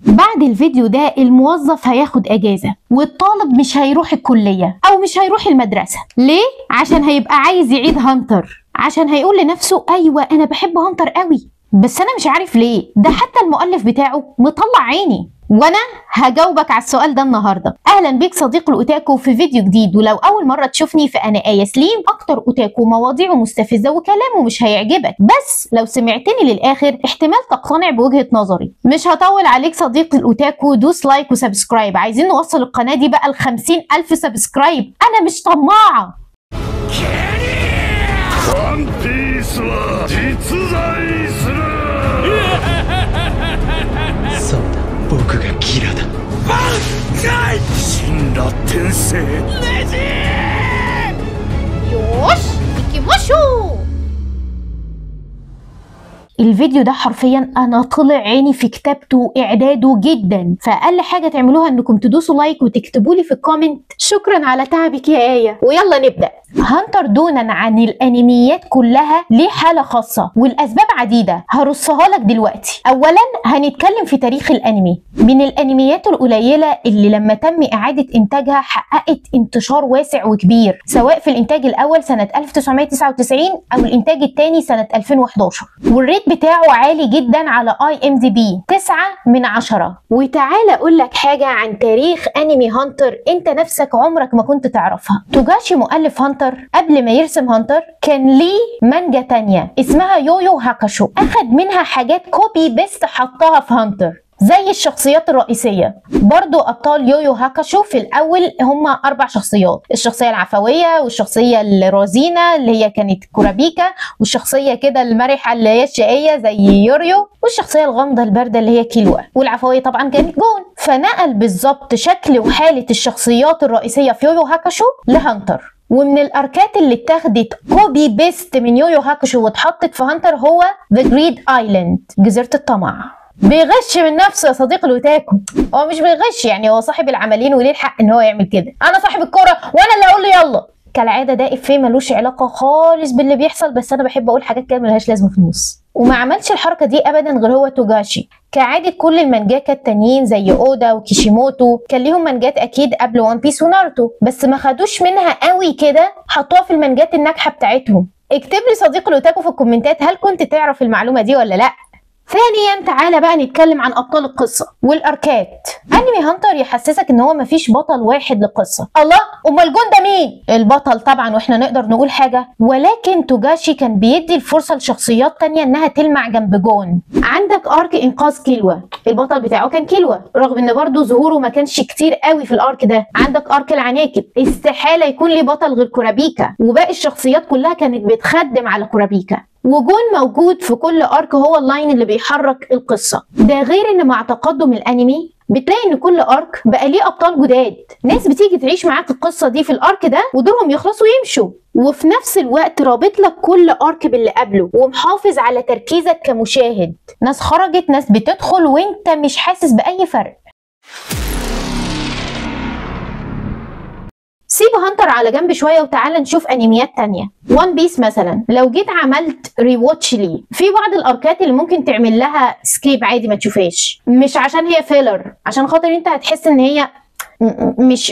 بعد الفيديو ده الموظف هياخد اجازة والطالب مش هيروح الكلية او مش هيروح المدرسة. ليه؟ عشان هيبقى عايز يعيد هانتر، عشان هيقول لنفسه ايوه انا بحب هانتر قوي بس انا مش عارف ليه، ده حتى المؤلف بتاعه مطلع عيني. وانا هجاوبك على السؤال ده النهارده. اهلا بيك صديق الاوتاكو في فيديو جديد، ولو اول مره تشوفني فانا آية سليم، اكتر اوتاكو مواضيعه مستفزه وكلامه مش هيعجبك، بس لو سمعتني للاخر احتمال تقتنع بوجهه نظري. مش هطول عليك صديق الاوتاكو، دوس لايك وسبسكرايب، عايزين نوصل القناه دي بقى ل50,000 سبسكرايب، انا مش طماعه. يوش إيكيموشو. الفيديو ده حرفيا انا طلع عيني في كتابته واعداده جدا، فاقل حاجه تعملوها انكم تدوسوا لايك وتكتبوا لي في الكومنت شكرا على تعبك يا آية. ويلا نبدا. هانتر دونا عن الانميات كلها ليه حاله خاصه والاسباب عديده هرصها لك دلوقتي. اولا هنتكلم في تاريخ الانمي، من الانميات القليله اللي لما تم اعاده انتاجها حققت انتشار واسع وكبير، سواء في الانتاج الاول سنه 1999 او الانتاج الثاني سنه 2011، والريت بتاعه عالي جدا على IMDb 9/10. وتعالى اقول لك حاجه عن تاريخ انمي هانتر انت نفسك عمرك ما كنت تعرفها. توجاشي مؤلف هانتر قبل ما يرسم هانتر كان ليه مانجا تانية اسمها يويو هاكاشو، اخد منها حاجات كوبي بيست حطها في هانتر زي الشخصيات الرئيسية. برضو أبطال يويو هاكاشو في الأول هما 4 شخصيات، الشخصية العفوية والشخصية الرزينة اللي هي كانت كورابيكا، والشخصية كده المرحة اللي هي الشقية زي يوريو، والشخصية الغامضة الباردة اللي هي كيلوا، والعفوية طبعا كانت جون. فنقل بالظبط شكل وحالة الشخصيات الرئيسية في يويو هاكاشو لهانتر. ومن الاركات اللي اتاخدت كوبي بيست من يويو هاكاشو واتحطت في هانتر هو ذا جريد ايلاند، جزيرة الطمع. بيغش من نفسه يا صديق الاوتاكو. هو مش بيغش، يعني هو صاحب العملين وليه الحق ان هو يعمل كده. انا صاحب الكوره وانا اللي اقول له يلا. كالعاده ده افيه ملوش علاقه خالص باللي بيحصل، بس انا بحب اقول حاجات كده ملهاش لازمه في النص. وما عملش الحركه دي ابدا غير هو توجاشي، كعاده كل المانجاكا التانيين زي اودا وكيشيموتو كان ليهم مانجات اكيد قبل وان بيس وناروتو، بس ما خدوش منها قوي كده، حطوها في المانجات الناجحه بتاعتهم. اكتب لي صديق الاوتاكو في الكومنتات هل كنت تعرف المعلومه دي ولا لا. ثانيا تعالى بقى نتكلم عن ابطال القصه والاركات. انمي هانتر يحسسك ان هو مفيش بطل واحد للقصه. الله، امال الجون ده مين؟ البطل طبعا، واحنا نقدر نقول حاجه، ولكن توجاشي كان بيدي الفرصه لشخصيات تانية انها تلمع جنب جون. عندك ارك انقاذ كيلوا، البطل بتاعه كان كيلوا رغم ان برضه ظهوره ما كانش كتير قوي في الارك ده. عندك ارك العناكب، استحاله يكون ليه بطل غير كورابيكا، وباقي الشخصيات كلها كانت بتخدم على كورابيكا. وجون موجود في كل ارك، هو اللاين اللي بيحرك القصه. ده غير ان مع تقدم الانمي بتلاقي ان كل ارك بقى ليه ابطال جداد، ناس بتيجي تعيش معاك القصه دي في الارك ده ودورهم يخلصوا ويمشوا، وفي نفس الوقت رابط لك كل ارك باللي قبله ومحافظ على تركيزك كمشاهد. ناس خرجت ناس بتدخل وانت مش حاسس باي فرق. سيب هانتر على جنب شويه وتعالى نشوف انميات تانية. وان بيس مثلا، لو جيت عملت ريواتش ليه، في بعض الاركات اللي ممكن تعمل لها سكيب عادي ما تشوفهاش، مش عشان هي فيلر، عشان خاطر انت هتحس ان هي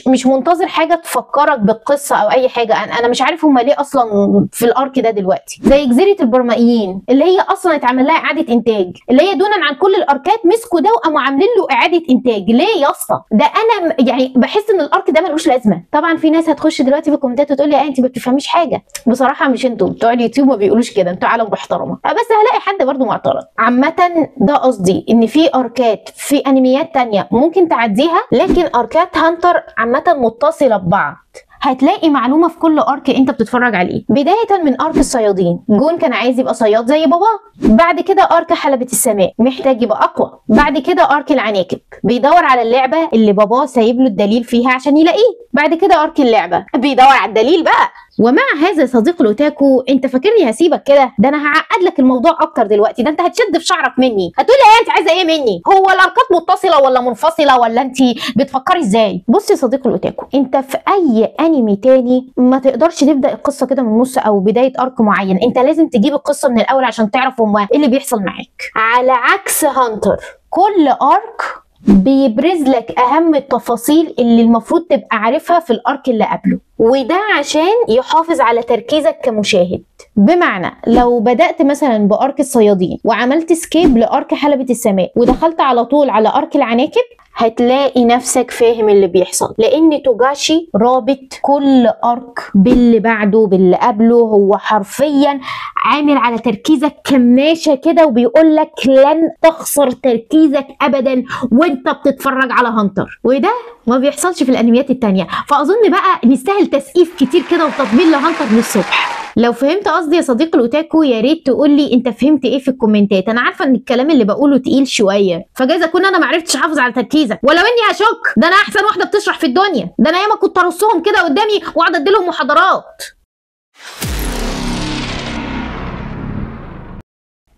مش منتظر حاجه تفكرك بالقصه او اي حاجه. انا مش عارف هما ليه اصلا في الارك ده دلوقتي، زي جزيره البرمائيين اللي هي اصلا اتعمل لها اعاده انتاج، اللي هي دونا عن كل الاركات مسكوا ده وقاموا عاملين له اعاده انتاج. ليه يا اسطى؟ ده انا يعني بحس ان الارك ده ملوش لازمه. طبعا في ناس هتخش دلوقتي في الكومنتات وتقول لي انت ما بتفهميش حاجه. بصراحه مش انتوا بتوع اليوتيوب ما بيقولوش كده، انتوا عالم محترمه، بس هلاقي حد برضو معترض. عامه ده قصدي ان في اركات في انميات تانية ممكن تعديها، لكن اركات هانتر عامة متصلة ببعض. هتلاقي معلومة في كل ارك انت بتتفرج عليه، بداية من ارك الصيادين، جون كان عايز يبقى صياد زي باباه. بعد كده ارك حلبة السماء، محتاج يبقى اقوى. بعد كده ارك العناكب، بيدور على اللعبة اللي باباه سايب له الدليل فيها عشان يلاقيه. بعد كده ارك اللعبة، بيدور على الدليل بقى. ومع هذا صديق الاوتاكو، انت فاكرني هسيبك كده؟ ده انا هعقد لك الموضوع اكتر دلوقتي، ده انت هتشد في شعرك مني، هتقولي ايه انت عايزه ايه مني؟ هو الاركات متصله ولا منفصله ولا انت بتفكري ازاي؟ بص يا صديق الاوتاكو، انت في اي انمي تاني ما تقدرش تبدا القصه كده من النص او بدايه ارك معين، انت لازم تجيب القصه من الاول عشان تعرف هما ايه اللي بيحصل معاك. على عكس هانتر، كل ارك بيبرز لك اهم التفاصيل اللي المفروض تبقى عارفها في الارك اللي قبله، وده عشان يحافظ على تركيزك كمشاهد. بمعنى لو بدأت مثلا بارك الصيادين وعملت سكيب لارك حلبة السماء ودخلت على طول على ارك العناكب، هتلاقي نفسك فاهم اللي بيحصل، لان توجاشي رابط كل ارك باللي بعده باللي قبله. هو حرفيا عامل على تركيزك كماشة كده، وبيقول لك لن تخسر تركيزك ابدا وانت بتتفرج على هانتر، وده ما بيحصلش في الانميات التانية. فاظن بقى نستاهل تسقيف كتير كده وتطبيل لهانتر من الصبح. لو فهمت قصدي يا صديقي الاوتاكو يا ريت تقول لي انت فهمت ايه في الكومنتات. انا عارفه ان الكلام اللي بقوله تقيل شويه، فجايز اكون انا ما عرفتش احافظ على تركيزك، ولو اني اشك ده انا احسن واحده بتشرح في الدنيا. ده انا ياما كنت ارصهم كده قدامي واقعد اديلهم محاضرات.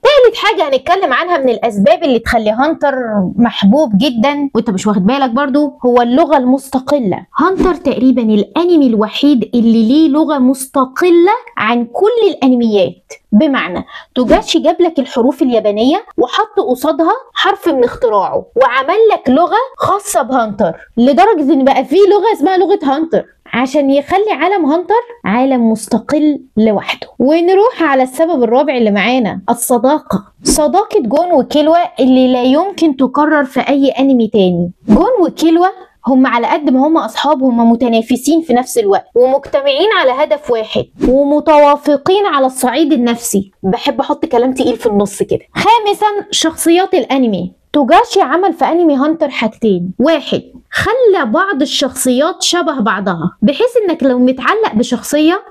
تالت حاجة هنتكلم عنها من الأسباب اللي تخلي هانتر محبوب جدا وانت مش واخد بالك برضو، هو اللغة المستقلة. هانتر تقريبا الأنمي الوحيد اللي ليه لغة مستقلة عن كل الأنميات. بمعنى توجاشي جاب لك الحروف اليابانية وحط قصادها حرف من اختراعه وعمل لك لغة خاصة بهانتر، لدرجة ان بقى في لغة اسمها لغة هانتر عشان يخلي عالم هانتر عالم مستقل لوحده. ونروح على السبب الرابع اللي معانا، الصداقة. صداقة جون وكيلوا اللي لا يمكن تكرر في أي أنمي تاني. جون وكيلوا هم على قد ما هم أصحاب هم متنافسين في نفس الوقت ومجتمعين على هدف واحد ومتوافقين على الصعيد النفسي. بحب أحط كلام تقيل في النص كده. خامسا شخصيات الأنمي. توجاشي عمل في أنمي هانتر حاجتين. واحد، خلى بعض الشخصيات شبه بعضها بحيث انك لو متعلق بشخصية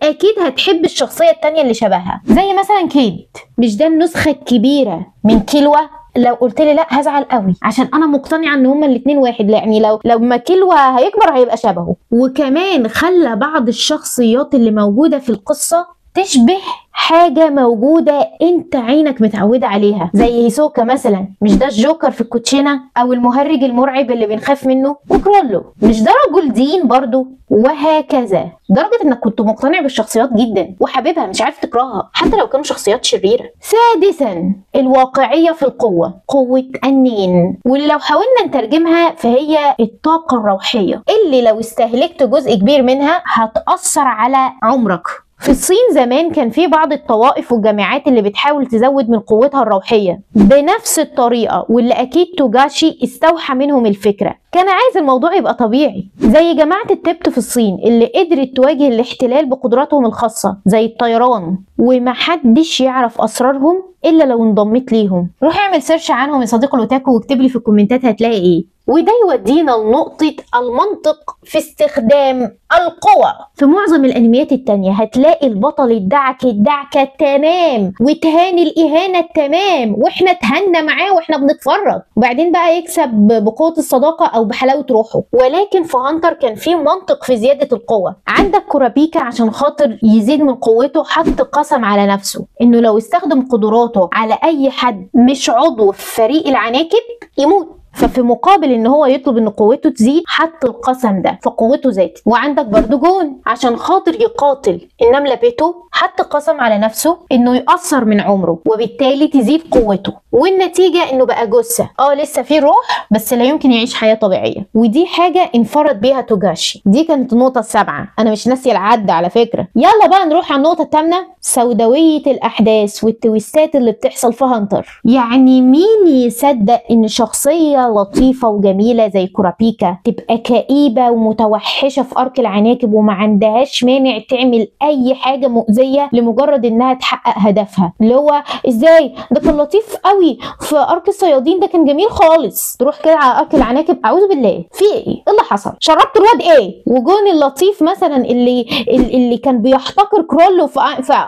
اكيد هتحب الشخصية التانية اللي شبهها. زي مثلا كيد، مش ده النسخة الكبيرة من كيلوا؟ لو قلت لي لا هزعل قوي عشان انا مقتنعه ان هما الاتنين واحد، يعني لو ما كيلوا هيكبر هيبقى شبهه. وكمان خلى بعض الشخصيات اللي موجوده في القصه تشبه حاجة موجودة انت عينك متعودة عليها، زي هيسوكا مثلا، مش ده الجوكر في الكوتشينة؟ او المهرج المرعب اللي بنخاف منه؟ وكرولو، مش ده رجل دين برضو؟ وهكذا، درجة انك كنت مقتنع بالشخصيات جدا وحبيبها مش عارف تكرهها حتى لو كانوا شخصيات شريرة. سادسا الواقعية في القوة، قوة النين، واللي لو حاولنا نترجمها فهي الطاقة الروحية اللي لو استهلكت جزء كبير منها هتأثر على عمرك. في الصين زمان كان في بعض الطوائف والجامعات اللي بتحاول تزود من قوتها الروحية بنفس الطريقة، واللي أكيد توجاشي استوحى منهم الفكرة. كان عايز الموضوع يبقى طبيعي، زي جماعة التبت في الصين اللي قدرت تواجه الاحتلال بقدراتهم الخاصة زي الطيران، ومحدش يعرف أسرارهم إلا لو انضميت ليهم. روح اعمل سيرش عنهم يا صديقي الاوتاكو واكتب لي في الكومنتات هتلاقي ايه. وده يودينا لنقطة المنطق في استخدام القوى. في معظم الانميات التانية هتلاقي البطل ادعك الدعكة تمام وتهان الإهانة تمام، واحنا تهنا معاه واحنا بنتفرج، وبعدين بقى يكسب بقوة الصداقة او بحلاوة روحه. ولكن في هانتر كان في منطق في زيادة القوة. عندك كورابيكا عشان خاطر يزيد من قوته حط قسم على نفسه انه لو استخدم قدراته على اي حد مش عضو في فريق العناكب يموت، ففي مقابل ان هو يطلب ان قوته تزيد حط القسم ده فقوته زادت. وعندك برضو جون عشان خاطر يقاتل النملة بيتو حط قسم على نفسه انه يقصر من عمره وبالتالي تزيد قوته، والنتيجة انه بقى جثة. لسه فيه روح بس لا يمكن يعيش حياة طبيعية، ودي حاجة انفرد بيها توجاشي. دي كانت النقطة السابعة، انا مش ناسية العد على فكرة. يلا بقى نروح على النقطة الثامنة، سوداوية الاحداث والتويستات اللي بتحصل في هانتر. يعني مين يصدق ان شخصية لطيفة وجميلة زي كورابيكا تبقى كئيبة ومتوحشة في ارك العناكب وما عندهاش مانع تعمل اي حاجة مؤذية لمجرد انها تحقق هدفها؟ اللي هو ازاي ده كان لطيف قوي في ارك الصيادين، ده كان جميل خالص، تروح كده على ارك العناكب اعوذ بالله في ايه اللي حصل؟ شربت الواد ايه؟ وجون اللطيف مثلا اللي كان بيحتقر كرولو في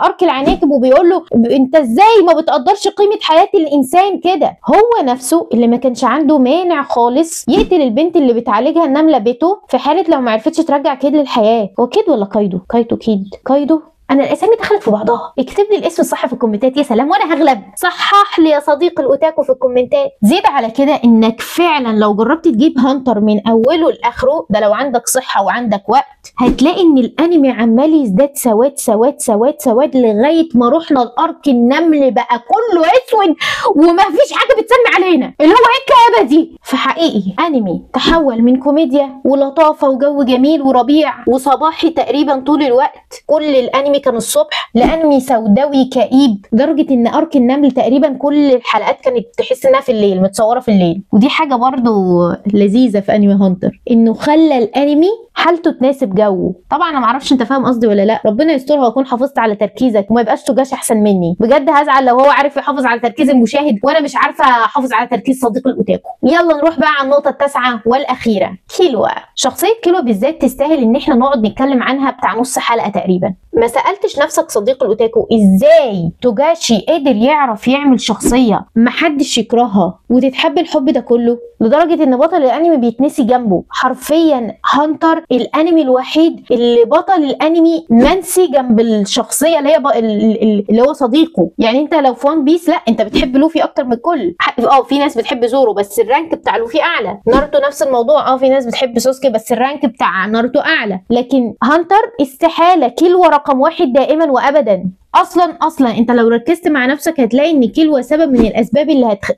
ارك العناكب وبيقول له انت ازاي ما بتقدرش قيمة حياة الانسان كده، هو نفسه اللي ما كانش عنده مانع خالص يقتل البنت اللي بتعالجها النملة بيتو في حالة لو ما عرفتش ترجع كيد للحياة. هو كيد ولا كايدو؟ كايدو. انا الاسامي دخلت في بعضها، اكتب لي الاسم الصح في الكومنتات يا سلام وانا هغلب. صحح لي يا صديقي الاوتاكو في الكومنتات. زيد على كده انك فعلا لو جربت تجيب هانتر من اوله لاخره، ده لو عندك صحه وعندك وقت، هتلاقي ان الانمي عمال يزداد سواد سواد سواد سواد لغايه ما رحنا الارك النمل بقى كله اسود وما فيش حاجه بتسمي علينا، اللي هو ايه الكآبه دي؟ فحقيقي انمي تحول من كوميديا ولطافه وجو جميل وربيع وصباحي تقريبا طول الوقت، كل الانمي كان الصبح، لانمي سوداوي كئيب لدرجه ان ارك النمل تقريبا كل الحلقات كانت تحس انها في الليل، متصوره في الليل. ودي حاجه برضو لذيذه في انمي هانتر، انه خلى الانمي حالته تناسب جوه. طبعا انا معرفش انت فاهم قصدي ولا لا، ربنا يسترها واكون حافظت على تركيزك وما يبقاش توجاش احسن مني. بجد هزعل لو هو عارف يحافظ على تركيز المشاهد وانا مش عارفه احافظ على تركيز صديق الاوتاكو. يلا نروح بقى على النقطه التاسعه والاخيره، كيلوا. شخصيه كيلوا بالذات تستاهل ان احنا نقعد نتكلم عنها بتاع نص حلقه تقريبا. ما سالتش نفسك صديق الاوتاكو ازاي توجاشي قدر يعرف يعمل شخصيه محدش يكرهها وتتحب الحب ده كله لدرجه ان بطل الانمي بيتنسي جنبه؟ حرفيا هانتر الانمي الوحيد اللي بطل الانمي منسي جنب الشخصيه اللي هي اللي هو صديقه. يعني انت لو في ون بيس لا انت بتحب لوفي اكتر من الكل. في ناس بتحب زورو بس الرانك بتاع لوفي اعلى. ناروتو نفس الموضوع، في ناس بتحب سوسكي بس الرانك بتاع ناروتو اعلى. لكن هانتر استحاله كيلوا رقم واحد دائما وابدا. اصلا انت لو ركزت مع نفسك هتلاقي ان كيلوا سبب من الاسباب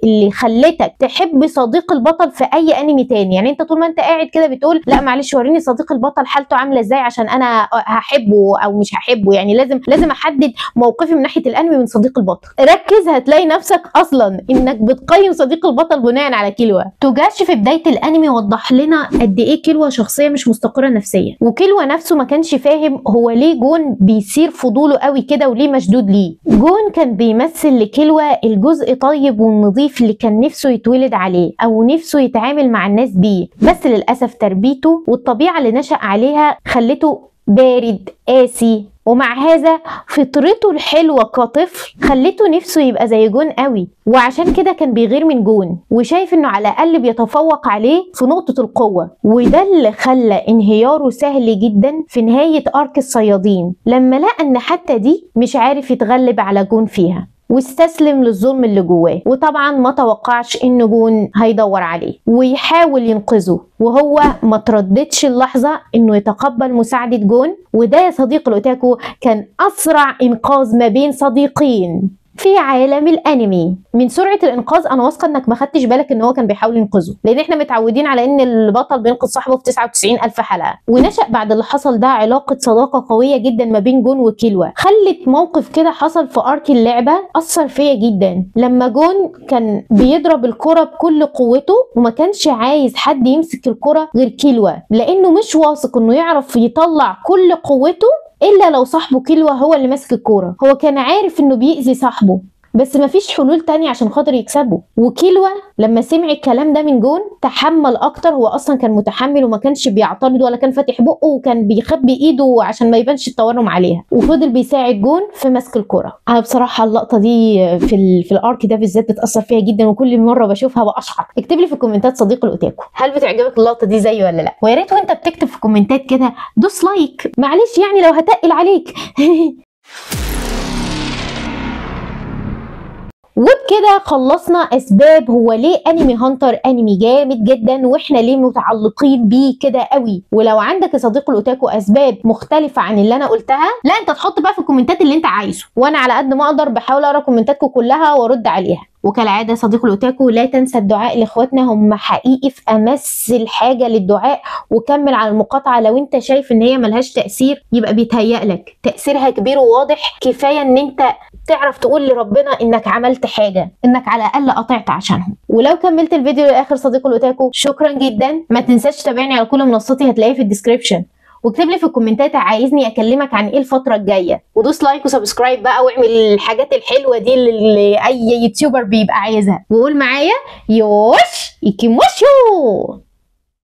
اللي خلتك تحب صديق البطل في اي انمي تاني. يعني انت طول ما انت قاعد كده بتقول لا معلش وريني صديق البطل حالته عامله ازاي عشان انا هحبه او مش هحبه. يعني لازم احدد موقفي من ناحيه الانمي من صديق البطل. ركز هتلاقي نفسك اصلا انك بتقيم صديق البطل بناء على كيلوا. توجاشي في بدايه الانمي وضح لنا قد ايه كيلوا شخصيه مش مستقره نفسيا، وكيلوا نفسه ما كانش فاهم هو ليه جون بيثير فضوله قوي كده وليه مشدود ليه. جون كان بيمثل لكيلوا الجزء طيب والنظيف اللي كان نفسه يتولد عليه او نفسه يتعامل مع الناس بيه، بس للاسف تربيته والطبيعه اللي نشأ عليها خلته بارد قاسي، ومع هذا فطرته الحلوه كطفل خلته نفسه يبقى زي جون قوي. وعشان كده كان بيغير من جون وشايف انه على الاقل بيتفوق عليه في نقطه القوه. وده اللي خلى انهياره سهل جدا في نهايه ارك الصيادين لما لقى ان حتى دي مش عارف يتغلب على جون فيها واستسلم للظلم اللي جواه. وطبعا ما توقعش ان جون هيدور عليه ويحاول ينقذه، وهو ما ترددش اللحظه انه يتقبل مساعده جون. وده يا صديق الاوتاكو كان اسرع انقاذ ما بين صديقين في عالم الانمي. من سرعه الانقاذ انا واثقه انك ما خدتش بالك ان هو كان بيحاول ينقذه، لان احنا متعودين على ان البطل بينقذ صاحبه في 99,000 حلقه. ونشأ بعد اللي حصل ده علاقه صداقه قويه جدا ما بين جون وكيلوا، خلت موقف كده حصل في ارك اللعبه اثر فيا جدا. لما جون كان بيضرب الكره بكل قوته وما كانش عايز حد يمسك الكره غير كيلوا، لانه مش واثق انه يعرف يطلع كل قوته الا لو صاحبه كيلوا هو اللي ماسك الكوره. هو كان عارف انه بيأذي صاحبه بس مفيش حلول تانية عشان خاطر يكسبه. وكيلوا لما سمع الكلام ده من جون تحمل اكتر. هو اصلا كان متحمل وما كانش بيعترض ولا كان فاتح بقه، وكان بيخبي ايده عشان ما يبانش التورم عليها، وفضل بيساعد جون في مسك الكرة. انا بصراحة اللقطة دي في الارك ده بالذات بتأثر فيها جدا، وكل مرة بشوفها بأشعر. اكتب لي في الكومنتات صديق الاوتاكو هل بتعجبك اللقطة دي زي ولا لا؟ ويا ريت وانت بتكتب في الكومنتات كده دوس لايك، معلش يعني لو هتقل عليك. وبكده خلصنا اسباب هو ليه انمي هانتر انمي جامد جدا واحنا ليه متعلقين بيه كده قوي. ولو عندك يا صديق الاوتاكو اسباب مختلفه عن اللي انا قلتها، لا انت تحط بقى في الكومنتات اللي انت عايزه، وانا على قد ما اقدر بحاول اقرا كومنتاتكم كلها وارد عليها. وكالعاده صديق الاوتاكو لا تنسى الدعاء لاخواتنا، هم حقيقي في امس الحاجه للدعاء. وكمل على المقاطعه لو انت شايف ان هي ملهاش تاثير يبقى بيتهيأ لك، تاثيرها كبير وواضح. كفايه ان انت تعرف تقول لربنا انك عملت حاجه، انك على الاقل قطعت عشانهم. ولو كملت الفيديو للاخر صديق الاوتاكو شكرا جدا. ما تنساش تتابعني على كل منصاتي هتلاقيه في الديسكريبشن، واكتب لي في الكومنتات عايزني اكلمك عن ايه الفتره الجايه، ودوس لايك وسبسكرايب بقى واعمل الحاجات الحلوه دي اللي اي يوتيوبر بيبقى عايزها. وقول معايا يوش ايكيموشو.